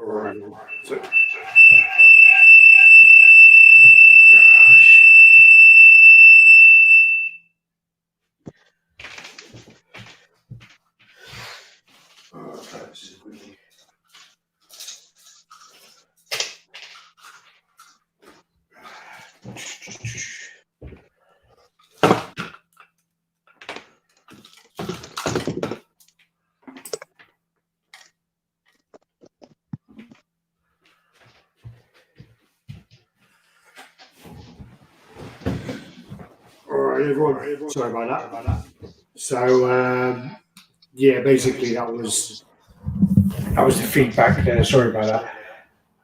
Alright. So, alright, everyone. Sorry about that. So, yeah, basically that was the feedback there. Sorry about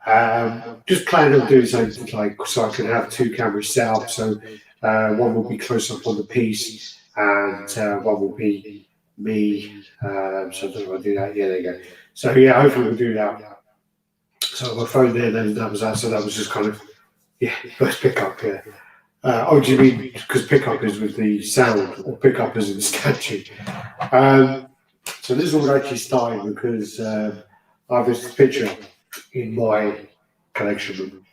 that. Just planning on doing something like so I can have two cameras set up. So one will be close up on the piece, and one will be me. So I don't know if I do that. Yeah, there you go. So yeah, hopefully we'll do that. So my phone there, then that was that. So that was just kind of first pickup. Yeah. Oh, do you mean because pickup is with the sound, or pickup is in the statue? So this all actually started because I have this picture in my collection room.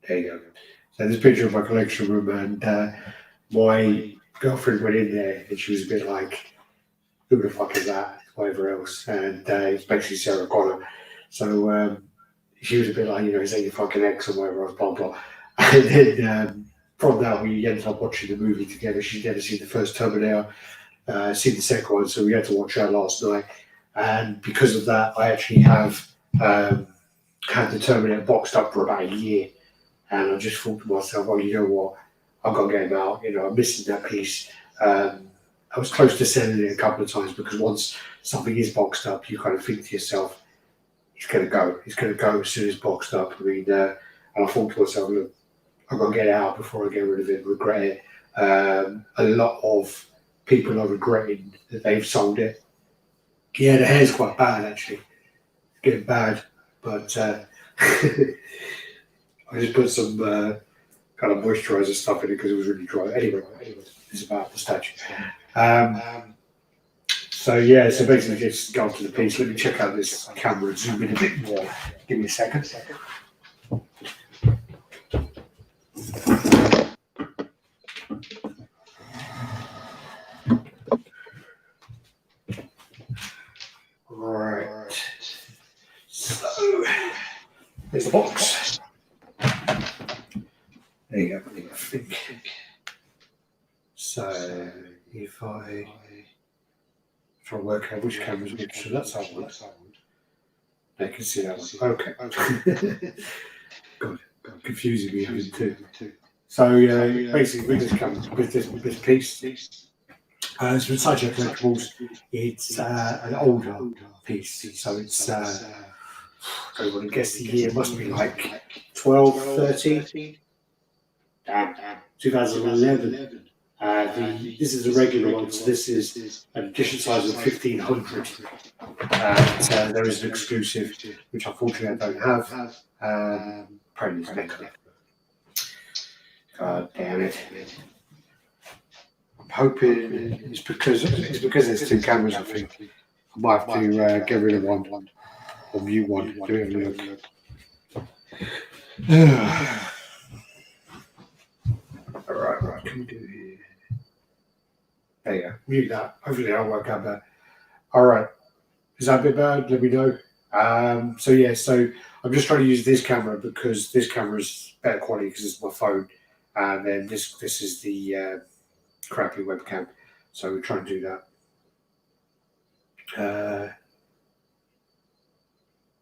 There you go. So this picture of my collection room, and my girlfriend went in there, and she was a bit like, "Who the fuck is that?" Whatever else, and it's basically Sarah Connor. So she was a bit like, "Is that your fucking ex or whatever else?" Blah blah. And then from that, we ended up watching the movie together. She'd never seen the first Terminator, seen the second one, so we had to watch that last night. And because of that, I actually have had the Terminator boxed up for about a year. And I just thought to myself, well, you know what? I've got to get him out. I'm missing that piece. I was close to selling it a couple of times because once something is boxed up, you kind of think to yourself, he's going to go. He's going to go as soon as it's boxed up. I mean, and I thought to myself, look, I've got to get it out before I get rid of it, regret it. A lot of people are regretting that they've sold it. Yeah, the hair's quite bad, actually. Getting bad. But I just put some kind of moisturizer stuff in it because it was really dry. Anyway, it's about the statue. So yeah, so basically just go to the piece. Let me check out this camera and zoom in a bit more. Give me a second. Right. So there's the box. There you go. I think. So if I try to work out which camera's which, so that's that one. I can see that one. Okay. God, confusing me having two. So basically with this camera, with this piece, it's from Sideshow Collectibles. It's an older piece, so it's I don't want to guess the year. It must be like 12, 13. Damn, 2011. This is a regular one, so this is an edition size of 1500. And there is an exclusive, which unfortunately I don't have. Apparently it's next. God damn it. I'm hoping it's because there's two cameras, I think. I might have to get rid of one or mute one. Do it a look. Alright, what can we do here? There you go. Mute that. Hopefully that'll work out better. Alright. Is that a bit bad? Let me know. So I'm just trying to use this camera because this camera is better quality because it's my phone. And then this is the crappy webcam. So we're trying to do that.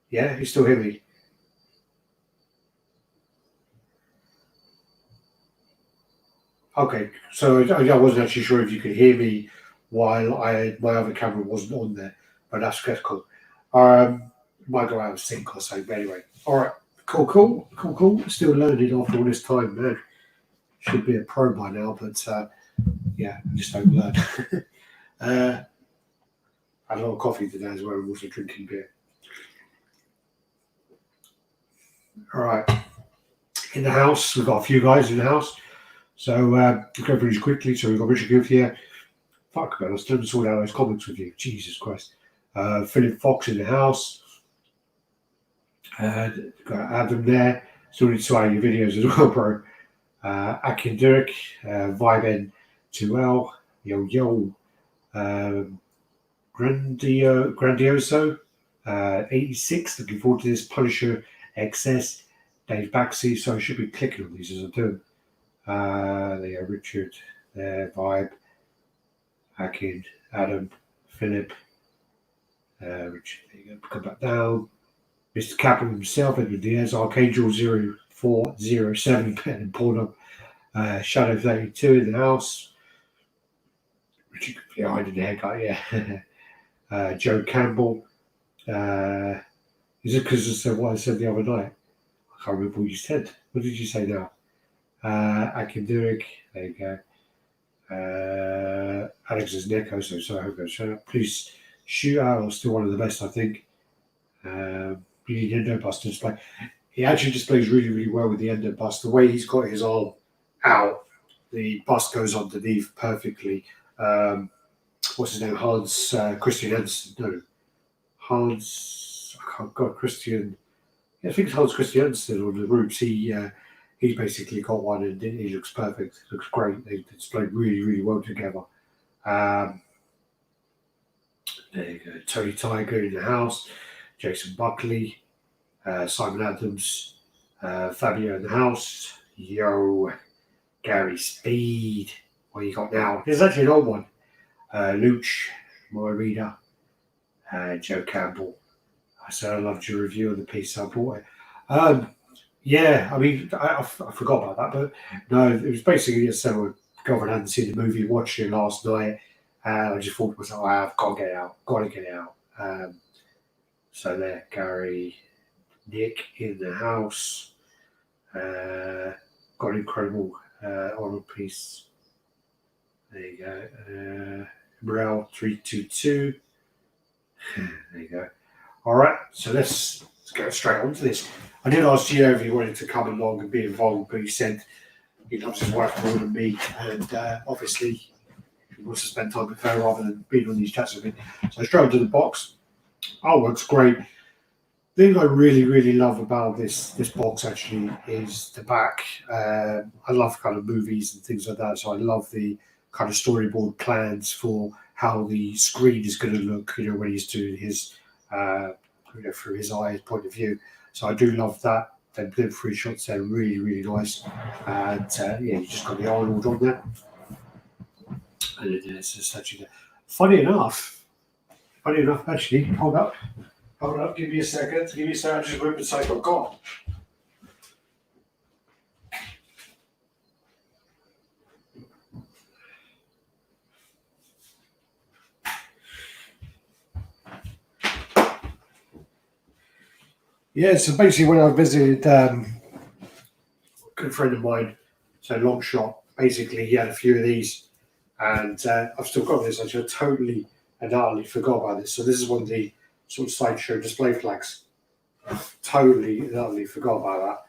Yeah, you still hear me? Okay, so I wasn't actually sure if you could hear me while my other camera wasn't on there, but that's cool. Might go out of sync or something, but anyway. All right, cool. Still learning after all this time, man. Should be a pro by now, but yeah, I just don't learn. I had a lot of coffee today as well. I'm also drinking beer. All right, in the house, we've got a few guys in the house. So we'll go through these quickly. So we've got Richard Goof here. Fuck, man, I still haven't sorted out those comics with you. Jesus Christ. Philip Fox in the house. Got to add them there. Still need to add your videos as well, bro. Akin Dirk, Vibe N2L, Yo, Grandioso, 86. Looking forward to this. Punisher XS, Dave Baxi. So I should be clicking on these as I do. There, Richard, there, Vibe, Akin, Adam, Philip, Richard. There you go. Come back down. Mr. Capital himself, Edward Diaz, Archangel 0407, Pen and Porno, Shadow 32 in the house. Richard behind in the haircut, yeah. Joe Campbell. Is it because of what I said the other night? I can't remember what you said. What did you say now? Akin Durek, there you go. Alex's Neko, so sorry, I hope that's shown up. Please shoot out, still one of the best, I think. The endo bust display. He actually displays really, really well with the endo bust. The way he's got his arm out, the bust goes underneath perfectly. What's his name? Hans Christian Hansen. No, Hans. Christian. Yeah, I think it's Hans Christian Hansen on the roots. He's basically got one, and he looks perfect. Looks great. They displayed really, really well together. There you go. Tony Tiger in the house. Jason Buckley, Simon Adams, Fabio in the house. Yo, Gary Speed. What you got now? There's actually an old one. Luch, my reader, Joe Campbell. I said I loved your review of the piece, so I bought it. Yeah, I mean, I forgot about that, but no, it was basically just so my girlfriend hadn't seen the movie, watched it last night, and I just thought to myself, I've got to get it out. So there, Gary, Nick in the house. Got an incredible Arnold piece. There you go. Morel 322. There you go. All right, so let's go straight on to this. I did ask Gio if he wanted to come along and be involved, but he said he loves his wife more than me, and obviously he wants to spend time with her rather than being on these chats with me. So straight onto the box. Artwork's great. The thing I really, really love about this box actually is the back. I love kind of movies and things like that, so I love the kind of storyboard plans for how the screen is going to look, when he's doing his, through his eyes point of view. So I do love that. Them 3 shots there, really, really nice. And yeah, you just got the Arnold on there, and it's just actually there. Funny enough, actually, hold up, give me a second, I just remembered something I've got. Yeah, so basically when I visited a good friend of mine, so Long Shot, basically he had a few of these, and I've still got this. I totally and utterly forgot about this. So this is one of the sort of Sideshow display flags. Totally and utterly forgot about that.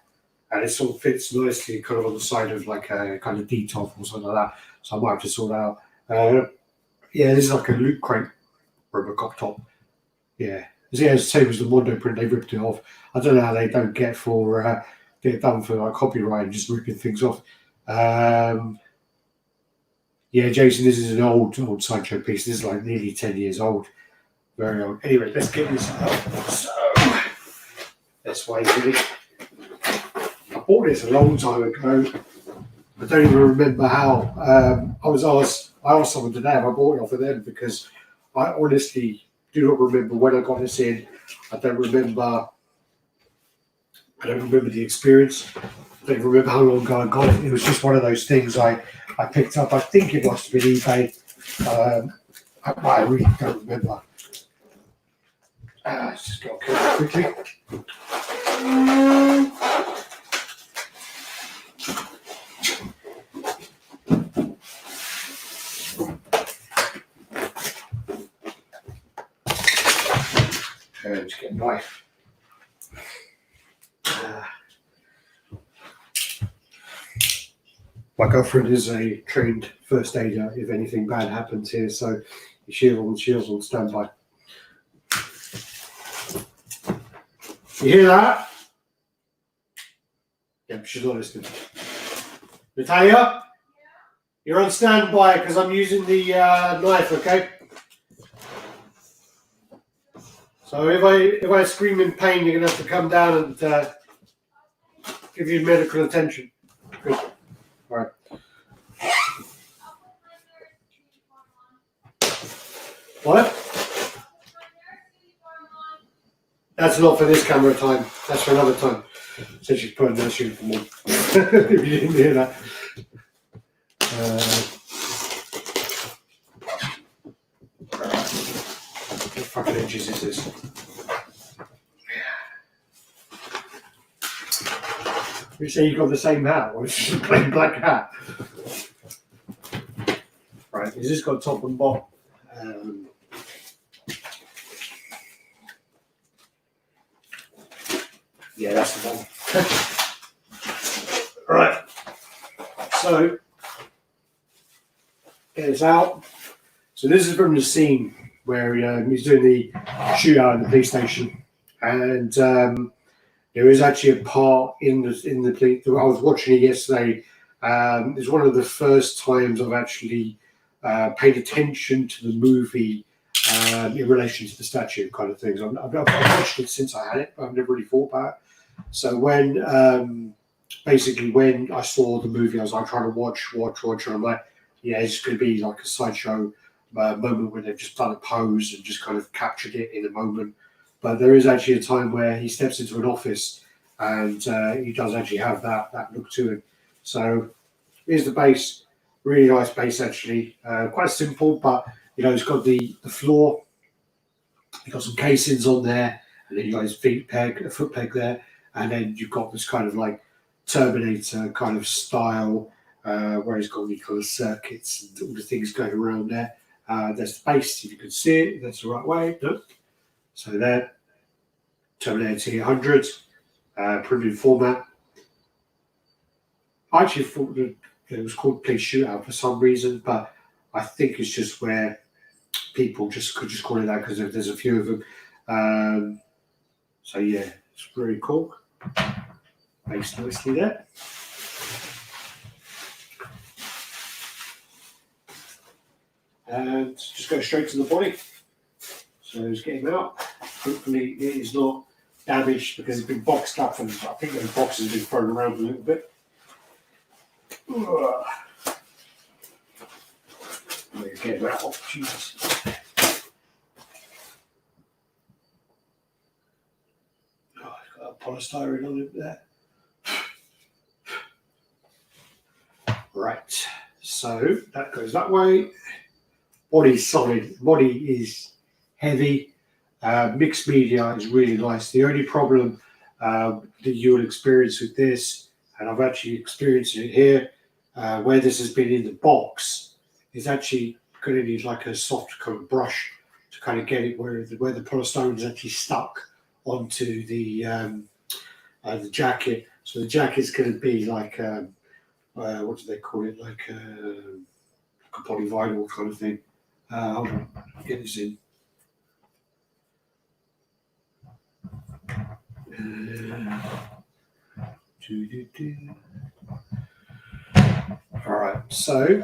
And it sort of fits nicely kind of on the side of like a kind of D-top or something like that. So I might have to sort out. Yeah, this is like a Loot Crate Robocop top. Yeah. Yeah, it's the same as the Mondo print. They ripped it off. I don't know how they don't get done for like copyright and just ripping things off. Yeah, Jason, this is an old Sideshow piece. This is like nearly 10 years old. Very old. Anyway, let's get this up. So, that's why I bought this a long time ago. I don't even remember how. I asked someone today if I bought it off of them, because I honestly do not remember when I got this in. I don't remember the experience. I don't even remember how long ago I got it. It was just one of those things I picked up. I think it must have been eBay. I really don't remember. Let's just go quickly. Just get a knife. My girlfriend is a trained first aider if anything bad happens here, so she is on standby. You hear that? Yeah, she's not listening. Natalia, you're on standby because I'm using the knife, okay? So if I scream in pain, you're gonna have to come down and give you medical attention. Good. All right. What? That's not for this camera time. That's for another time. So she's putting nurse uniform on. If you didn't hear that. What fucking edges is this? You say you got the same hat, or it's just a plain black hat? Right, it's just got top and bottom. Yeah, that's the one. Right. So, get this out. So this is from the scene where he's doing the shootout in the police station, and there is actually a part in the police. I was watching it yesterday. It's one of the first times I've actually paid attention to the movie in relation to the statue kind of things. I've watched it since I had it, but I've never really thought about it. So when basically when I saw the movie, I was like trying to watch, and I'm like, yeah, it's going to be like a sideshow moment where they've just done a pose and just kind of captured it in a moment. But there is actually a time where he steps into an office and he does actually have that look to him. So here's the base, really nice base actually, quite simple, but it's got the floor, you've got some casings on there, and then you've got his foot peg there, and then you've got this kind of like Terminator kind of style where he's got all the kind of circuits and all the things going around there. There's the base, if you can see it, that's the right way. Look. So there, Terminator T-800, premium format. I actually thought that it was called Police Shootout for some reason, but I think it's just where people could just call it that because there's a few of them. So yeah, it's really cool. Based nicely there. And just go straight to the body. So let's get him out. Hopefully it is not damaged because it's been boxed up, and I think those boxes have been thrown around a little bit. Let's get him out. Oh, Jesus. Oh, I've got a polystyrene on it there. Right, so that goes that way. Body's solid, body is heavy. Mixed media is really nice. The only problem that you'll experience with this, and I've actually experienced it here, where this has been in the box, is actually going to need like a soft kind of brush to kind of get it where the polystyrene is actually stuck onto the jacket. So the jacket's going to be like what do they call it? Like a polyvinyl kind of thing. Hold on, get this in. All right, so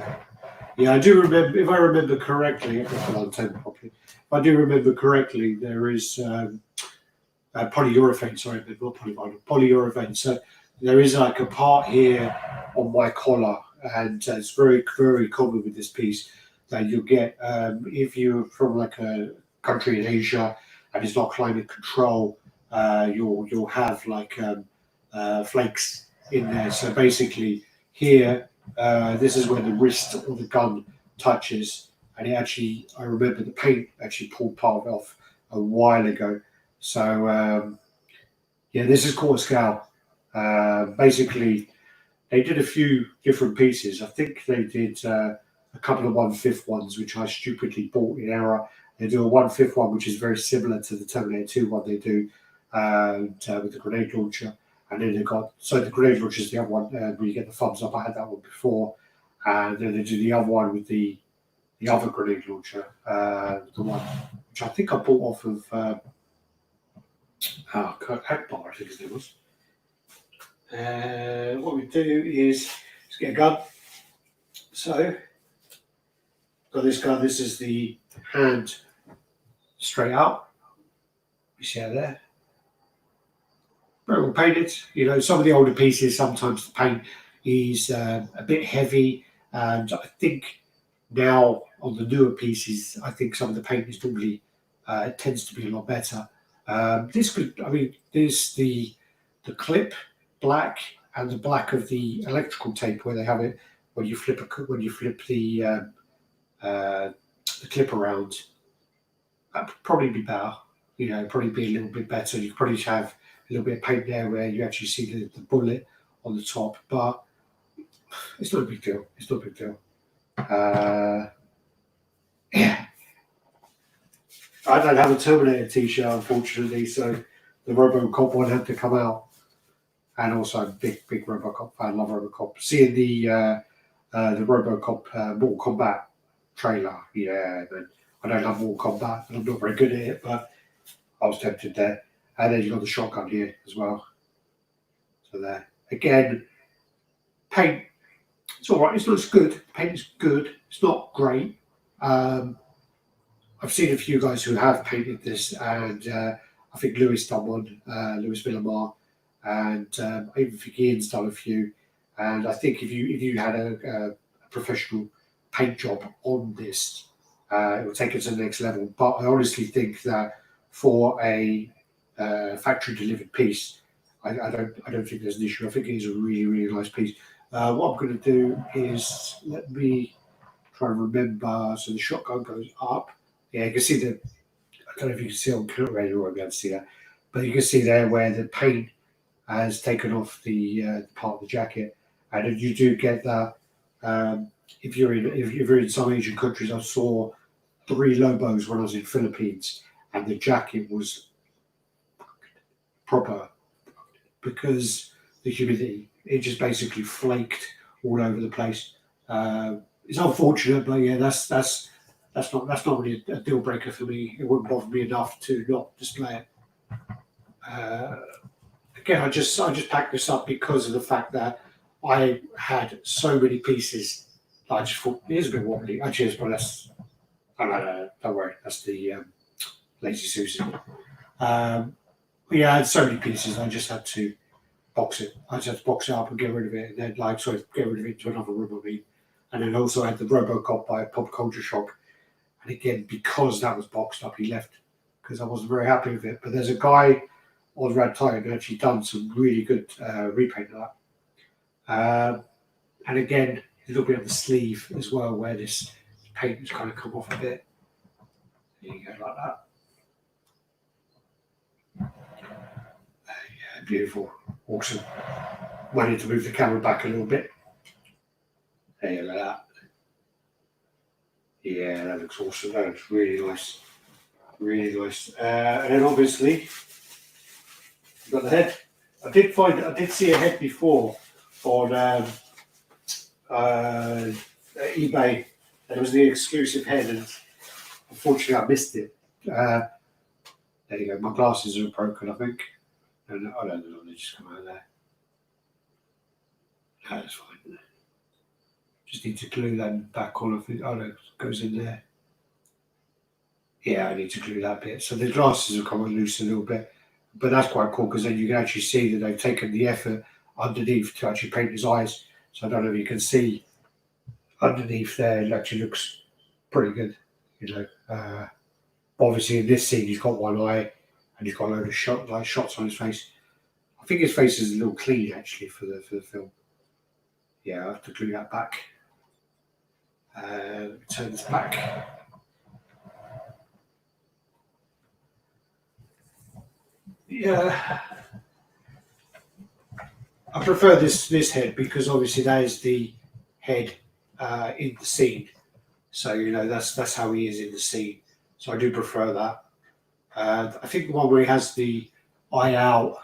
yeah, I do remember. If I remember correctly, if I do remember correctly, there is polyurethane. Sorry, not polyvinyl, polyurethane. So there is like a part here on my collar, and it's very, very common with this piece that you'll get if you're from like a country in Asia and it's not climate control. You'll have like flakes in there. So basically here, this is where the wrist of the gun touches, and I remember the paint actually pulled part off a while ago. So yeah, this is quarter scale. Basically, they did a few different pieces. I think they did a couple of 1/5 ones, which I stupidly bought in error. They do a 1/5 one, which is very similar to the Terminator 2 one they do with the grenade launcher. And then the grenade launcher is the other one where you get the thumbs up. I had that one before. And then they do the other one with the other grenade launcher, the one which I think I bought off of Akbar, I think his name was. What we do is let's get a gun. So, got this gun. This is the hand straight out. You see how there? Very well painted. You know, some of the older pieces, sometimes the paint is a bit heavy, and I think now on the newer pieces, I think some of the paint is normally tends to be a lot better. This could, I mean, there's the clip black and the black of the electrical tape where they have it when you flip uh, the clip around. That would probably be better. You know, probably be a little bit better. You could probably have a little bit of paint there where you actually see the bullet on the top, but it's not a big deal. It's not a big deal. Yeah, I don't have a Terminator t-shirt, unfortunately, so the RoboCop one had to come out. And also, I'm a big RoboCop fan. Love RoboCop. Seeing the RoboCop Mortal Kombat trailer, yeah. Man. I don't love Mortal Kombat, and I'm not very good at it, but I was tempted there. And then you got the shotgun here as well. So there. Again, paint. It's all right. It looks good. Paint is good. It's not great. I've seen a few guys who have painted this, and I think Lewis done one, Lewis Villamar, and I even think Ian's done a few. And I think if you had a professional paint job on this, it would take it to the next level. But I honestly think that for a factory delivered piece, I don't think there's an issue. I think it is a really nice piece. What I'm going to do is let me try and remember. So the shotgun goes up. Yeah, you can see the. I don't know if you can see on camera, you won't be able to see that, but you can see there where the paint has taken off the part of the jacket, and you do get that. If you're in some Asian countries, I saw 3 Lobos when I was in Philippines, and the jacket was proper because the humidity it just basically flaked all over the place. It's unfortunate, but yeah, that's not really a deal breaker for me. It wouldn't bother me enough to not display it. Uh, Again, I just packed this up because of the fact that I had so many pieces. That I just thought it is a bit wobbly. Actually, it's, but that's no, don't worry. That's the lazy Susan. Yeah, I had so many pieces. I just had to box it. I just had to box it up and get rid of it, and then get rid of it to another room. I mean, and then also I had the RoboCop by Pop Culture Shock. And again, because that was boxed up, he left because I wasn't very happy with it. But there's a guy on Radd who actually done some really good repaint of that. And again, a little bit of the sleeve as well, where this paint has kind of come off a bit. There you go, like that. Yeah, beautiful, awesome. Might need to move the camera back a little bit. There you go, like that. Yeah, that looks awesome. That looks really nice. Really nice. And then obviously, you've got the head. I did see a head before on eBay. It was the exclusive head, and unfortunately, I missed it. There you go. My glasses are broken, I think. And I don't know. They just come out of there. No, that's fine. Just need to glue that back on. Oh no, it goes in there. Yeah, I need to glue that bit. So the glasses will come loose a little bit, but that's quite cool because then you can actually see that they've taken the effort underneath to actually paint his eyes. So I don't know if you can see underneath there. It actually looks pretty good, you know. Obviously, in this scene, he's got one eye and he's got a load of shots on his face. I think his face is a little clean actually for the film. Yeah, I have to glue that back. Turn this back. Yeah, I prefer this head because obviously that is the head in the scene. So you know that's how he is in the scene. So I do prefer that. I think the one where he has the eye out,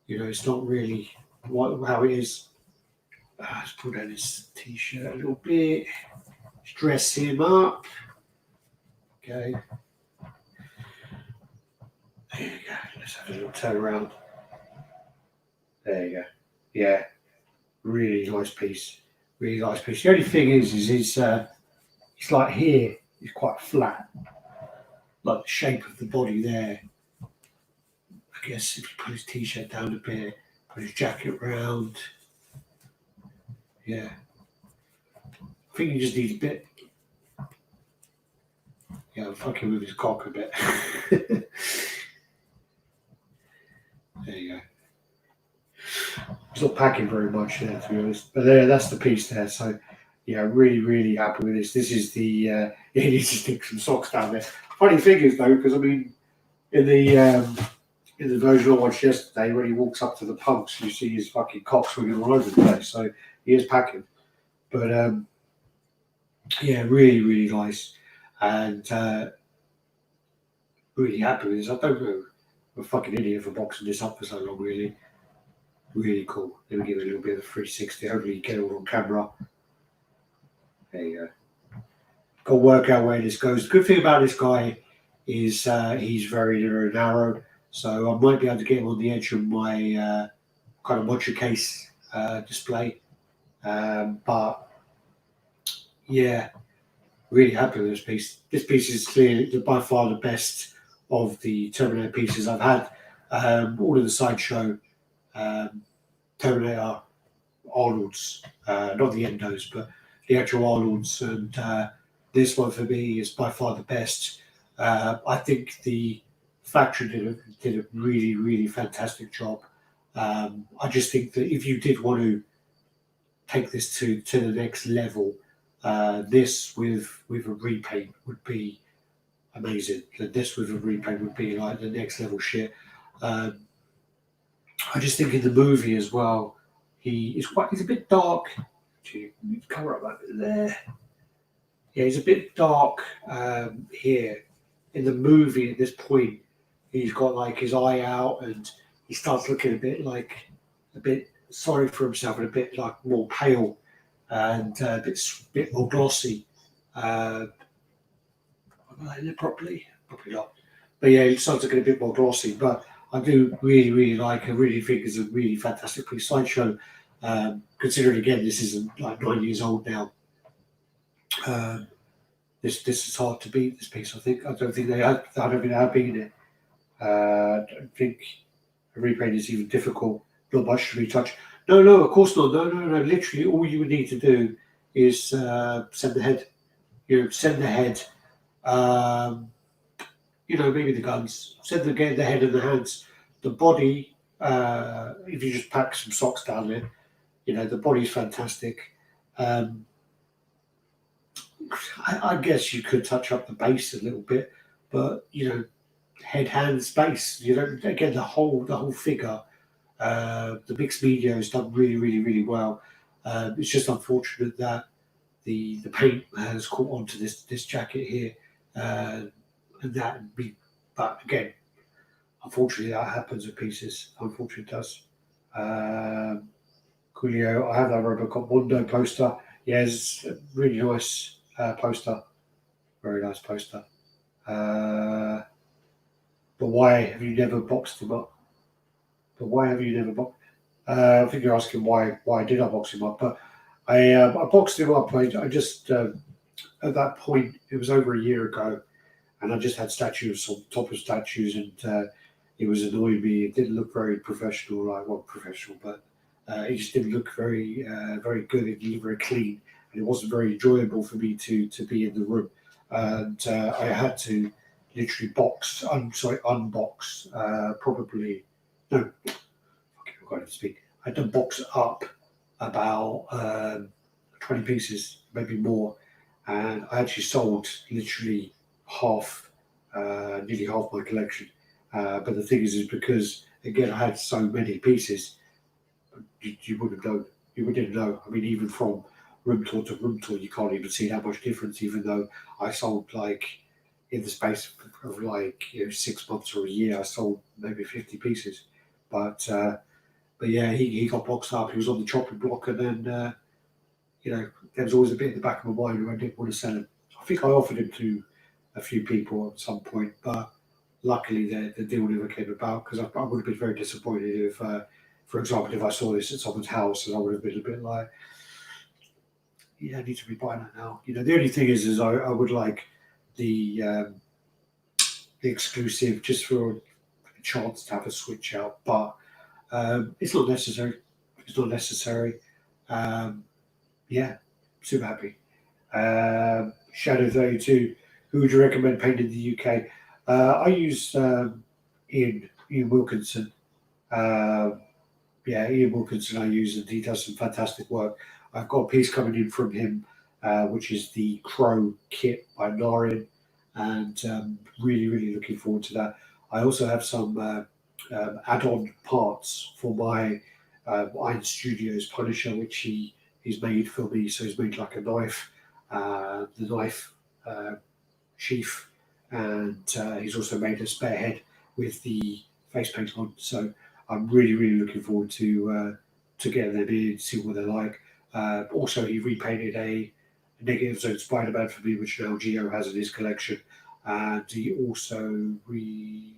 you know, it's not really how it is. Let's pull down his t-shirt a little bit. Let's dress him up. Okay. There you go. Let's have a little turn around. There you go. Yeah, really nice piece. Really nice piece. The only thing is it's like here, it's quite flat, like the shape of the body there. I guess if you put his t-shirt down a bit, put his jacket round, yeah. I think he just needs a bit. Yeah, I'm fucking with his cock a bit. There you go. He's not packing very much there, to be honest. But there, that's the piece there. So, yeah, really, really happy with this. This is the. Yeah, he needs to stick some socks down there. Funny thing is though, because I mean, in the version I watched yesterday, when he walks up to the pumps, you see his fucking cock swinging all over the place. So he is packing. But yeah, really, really nice, and really happy with this. I don't know. I'm a fucking idiot for boxing this up for so long, really. Really cool. Let me give it a little bit of a 360. Hopefully, you get it all on camera. There you go. Got to work out where this goes. The good thing about this guy is he's very, very narrow. So I might be able to get him on the edge of my kind of mocha case display. But yeah, really happy with this piece. This piece is clearly by far the best of the Terminator pieces I've had. All of the Sideshow um, Terminator Arnold's, not the Endos, but the actual Arnold's, and this one for me is by far the best. I think the factory did a really, really fantastic job. I just think that if you did want to take this to the next level, this with a repaint would be amazing. This with a repaint would be like the next level shit. Um, I just think in the movie as well, he's a bit dark. Gee, cover up that bit there. Yeah, he's a bit dark here. In the movie at this point, he's got like his eye out and he starts looking a bit sorry for himself and a bit like more pale and a bit more glossy. Am I in it properly? Probably not. But yeah, it starts looking a bit more glossy. But I do really, really like. I really think it's a really fantastic piece. Sideshow, considering again this isn't like 9 years old now. Um, this is hard to beat. This piece, I think. I don't think they had. I don't think they have beaten it. I don't think a repaint is even difficult. Not much to retouch. No, no, of course not. No, no, no. Literally, all you would need to do is send the head. Send the head. Um, maybe the guns. Send the head and the hands. The body. If you just pack some socks down there, the body's fantastic. Um, I guess you could touch up the base a little bit, but head, hands, base. Again the whole figure. The mixed media has done really, really, really well. It's just unfortunate that the paint has caught onto this jacket here, and that be. But again, unfortunately, that happens with pieces. Unfortunately, it does. Um, Coolio, I have that Robocop Mundo poster. Yeah, it's a really nice poster. Very nice poster. Uh, but why have you never boxed him up? But why have you never boxed? I think you're asking why did I box him up? But I boxed him up. I just at that point it was over a year ago, and I just had statues on top of statues, and it was annoying me. It didn't look very professional, like well professional, but it just didn't look very good. It didn't look very clean, and it wasn't very enjoyable for me to be in the room. And I had to literally unbox probably no, I can't even speak. I had to box up about 20 pieces, maybe more, and I actually sold literally nearly half my collection. But the thing is because again I had so many pieces, you wouldn't know. You wouldn't know. I mean, even from room tour to room tour, you can't even see that much difference. Even though I sold like in the space of like 6 months or a year, I sold maybe 50 pieces. But yeah, he got boxed up. He was on the chopping block, and then there was always a bit in the back of my mind where I didn't want to sell him. I think I offered him to a few people at some point, but luckily the deal never came about because I would have been very disappointed for example, if I saw this at someone's house, and I would have been a bit like, yeah, I need to be buying that now. The only thing is I would like the exclusive just for a chance to have a switch out, but it's not necessary. It's not necessary. Um, yeah, super happy. Shadow 32. Who would you recommend painting in the UK? I use Ian Wilkinson. Um Ian Wilkinson I use, and he does some fantastic work. I've got a piece coming in from him, which is the Crow kit by Narin, and really, really looking forward to that. I also have some add-on parts for my Iron Studios Punisher, which he's made for me. So he's made like a knife, the knife sheath, and he's also made a spare head with the face paint on. So I'm really, really looking forward to getting them in, see what they're like. Also, he repainted a Negative Zone Spider-Man for me, which now Geo has in his collection, and he also repainted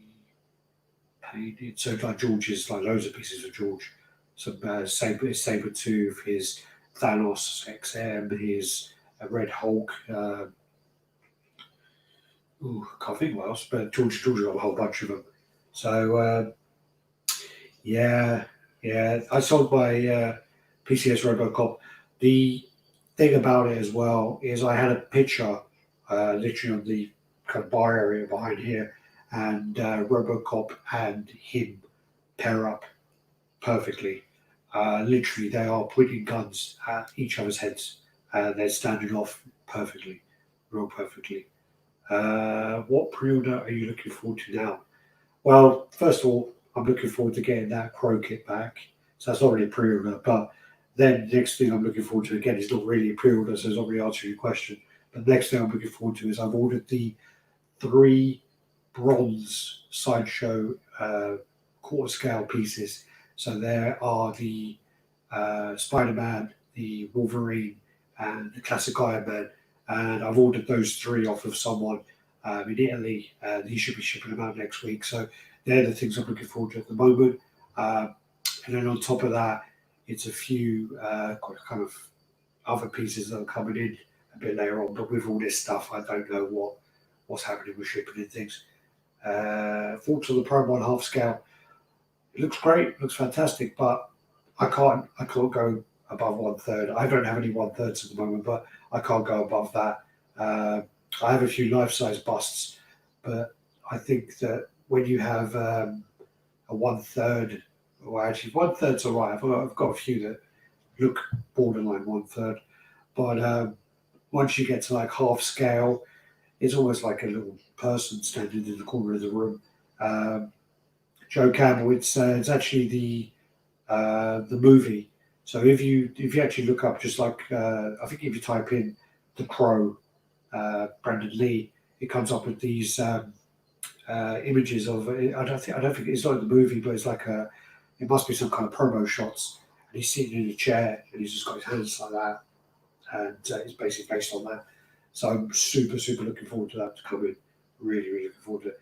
so like George's, like loads of pieces of George, some Saber Tooth, his Thanos XM, his Red Hulk. I can't think what else, but George got a whole bunch of them. So yeah, I sold my PCS RoboCop. The thing about it as well is I had a picture literally on the kind of bar area behind here, and RoboCop and him pair up perfectly. Literally, they are pointing guns at each other's heads. They're standing off perfectly, real perfectly. What pre-order are you looking forward to now? Well, first of all, I'm looking forward to getting that Crow kit back. So that's not really a pre-order. But then the next thing I'm looking forward to, again, is not really a pre-order, so it's not really answering your question. But the next thing I'm looking forward to is I've ordered the 3 bronze Sideshow quarter scale pieces. So there are the Spider-Man, the Wolverine, and the classic Iron Man. And I've ordered those 3 off of someone in Italy. He should be shipping them out next week. So they're the things I'm looking forward to at the moment. And then on top of that, it's a few kind of other pieces that are coming in a bit later on. But with all this stuff, I don't know what's happening with shipping and things. Thoughts on the Pro 1/2 scale? It looks great, looks fantastic, but I can't go above 1/3. I don't have any 1/3s at the moment, but I can't go above that. I have a few life-size busts, but I think that when you have a 1/3, well, actually 1/3's all right. I've got a few that look borderline 1/3, but once you get to like half scale, it's almost like a little person standing in the corner of the room. Joe Campbell, it's actually the movie. So if you actually look up, just like I think if you type in The Crow, Brandon Lee, it comes up with these images of. I don't think it's like the movie, but it's like it must be some kind of promo shots. And he's sitting in a chair and he's just got his hands like that, and it's basically based on that. So I'm super, super looking forward to that to come in. Really, really looking forward to it.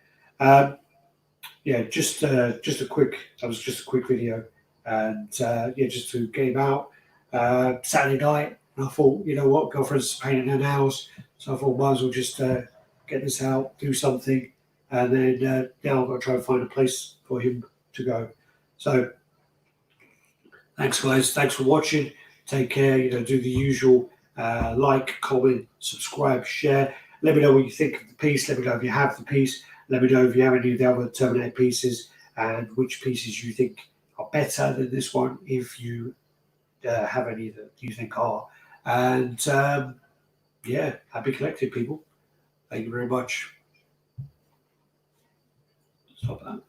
Yeah, just a quick. That was just a quick video, and just to get him out Saturday night. And I thought, you know what, girlfriend's painting her nails, so I thought might as well just get this out, do something, and then now I've got to try and find a place for him to go. So thanks, guys. Thanks for watching. Take care. Do the usual. Like, comment, subscribe, share. Let me know what you think of the piece. Let me know if you have the piece. Let me know if you have any of the other Terminator pieces and which pieces you think are better than this one, if you have any that you think are. And happy collecting, people. Thank you very much. Stop that.